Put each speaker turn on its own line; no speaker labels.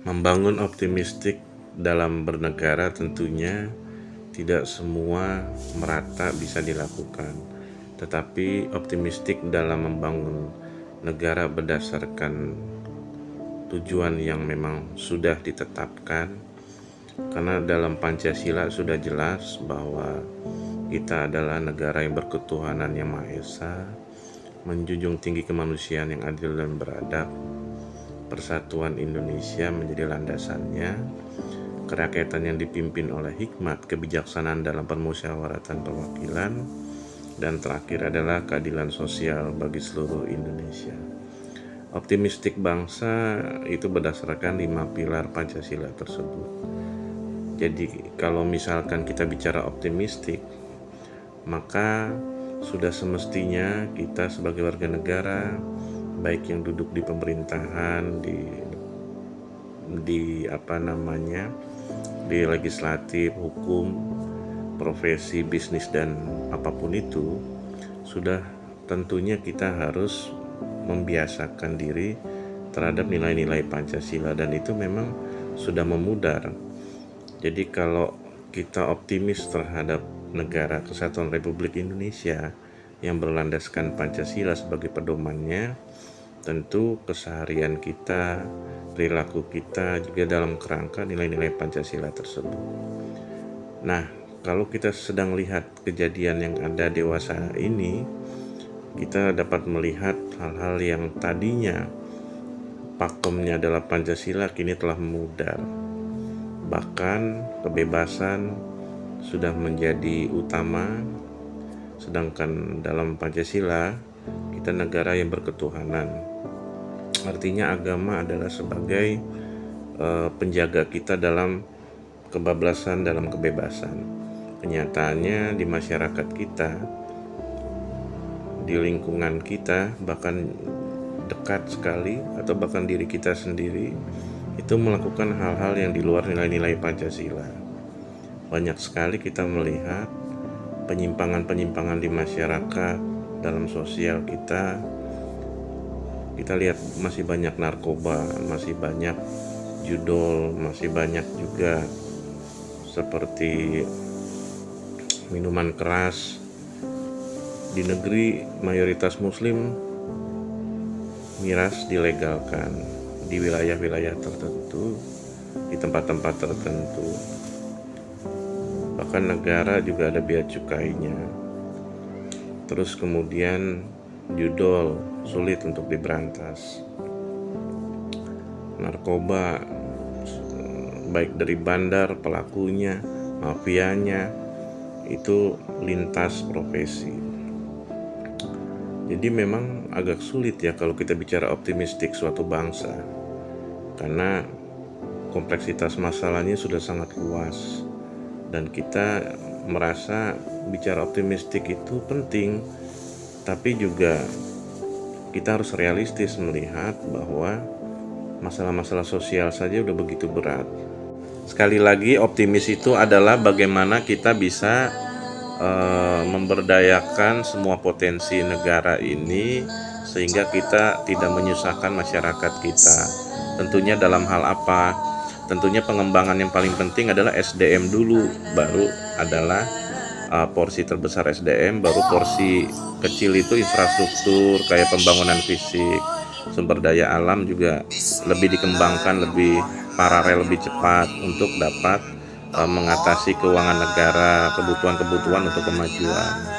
Membangun optimistik dalam bernegara tentunya tidak semua merata bisa dilakukan, tetapi optimistik dalam membangun negara berdasarkan tujuan yang memang sudah ditetapkan, karena dalam Pancasila sudah jelas bahwa kita adalah negara yang berketuhanan yang Maha Esa, menjunjung tinggi kemanusiaan yang adil dan beradab. Persatuan Indonesia menjadi landasannya, kerakyatan yang dipimpin oleh hikmat, kebijaksanaan dalam permusyawaratan perwakilan, dan terakhir adalah keadilan sosial bagi seluruh Indonesia. Optimistik bangsa itu berdasarkan 5 pilar Pancasila tersebut. Jadi kalau misalkan kita bicara optimistik, maka sudah semestinya kita sebagai warga negara, baik yang duduk di pemerintahan, di legislatif, hukum, profesi, bisnis, dan apapun itu, sudah tentunya kita harus membiasakan diri terhadap nilai-nilai Pancasila, dan itu memang sudah memudar. Jadi kalau kita optimis terhadap negara Kesatuan Republik Indonesia yang berlandaskan Pancasila sebagai pedomannya, tentu keseharian kita, perilaku kita juga dalam kerangka nilai-nilai Pancasila tersebut. Nah, kalau kita sedang lihat kejadian yang ada dewasa ini, kita dapat melihat hal-hal yang tadinya pakemnya adalah Pancasila kini telah memudar. Bahkan kebebasan sudah menjadi utama, sedangkan dalam Pancasila kita negara yang berketuhanan. Artinya agama adalah sebagai penjaga kita dalam kebablasan, dalam kebebasan. Kenyataannya di masyarakat kita, di lingkungan kita, bahkan dekat sekali atau bahkan diri kita sendiri itu melakukan hal-hal yang di luar nilai-nilai Pancasila. Banyak sekali kita melihat penyimpangan-penyimpangan di masyarakat, dalam sosial kita. Kita lihat masih banyak narkoba, masih banyak judol, masih banyak juga seperti minuman keras. Di negeri mayoritas muslim, miras dilegalkan di wilayah-wilayah tertentu, di tempat-tempat tertentu. Bahkan negara juga ada bea cukainya. Terus kemudian judol sulit untuk diberantas. Narkoba, baik dari bandar, pelakunya, mafianya, itu lintas profesi. Jadi memang agak sulit ya kalau kita bicara optimistik suatu bangsa, karena kompleksitas masalahnya sudah sangat luas, dan kita merasa bicara optimistik itu penting, tapi juga kita harus realistis melihat bahwa masalah-masalah sosial saja udah begitu berat. Sekali lagi, optimis itu adalah bagaimana kita bisa memberdayakan semua potensi negara ini sehingga kita tidak menyusahkan masyarakat kita. Tentunya dalam hal apa? Tentunya pengembangan yang paling penting adalah SDM dulu, baru adalah porsi terbesar SDM, baru porsi kecil itu infrastruktur kayak pembangunan fisik, sumber daya alam juga lebih dikembangkan, lebih paralel, lebih cepat untuk dapat mengatasi keuangan negara, kebutuhan-kebutuhan untuk kemajuan.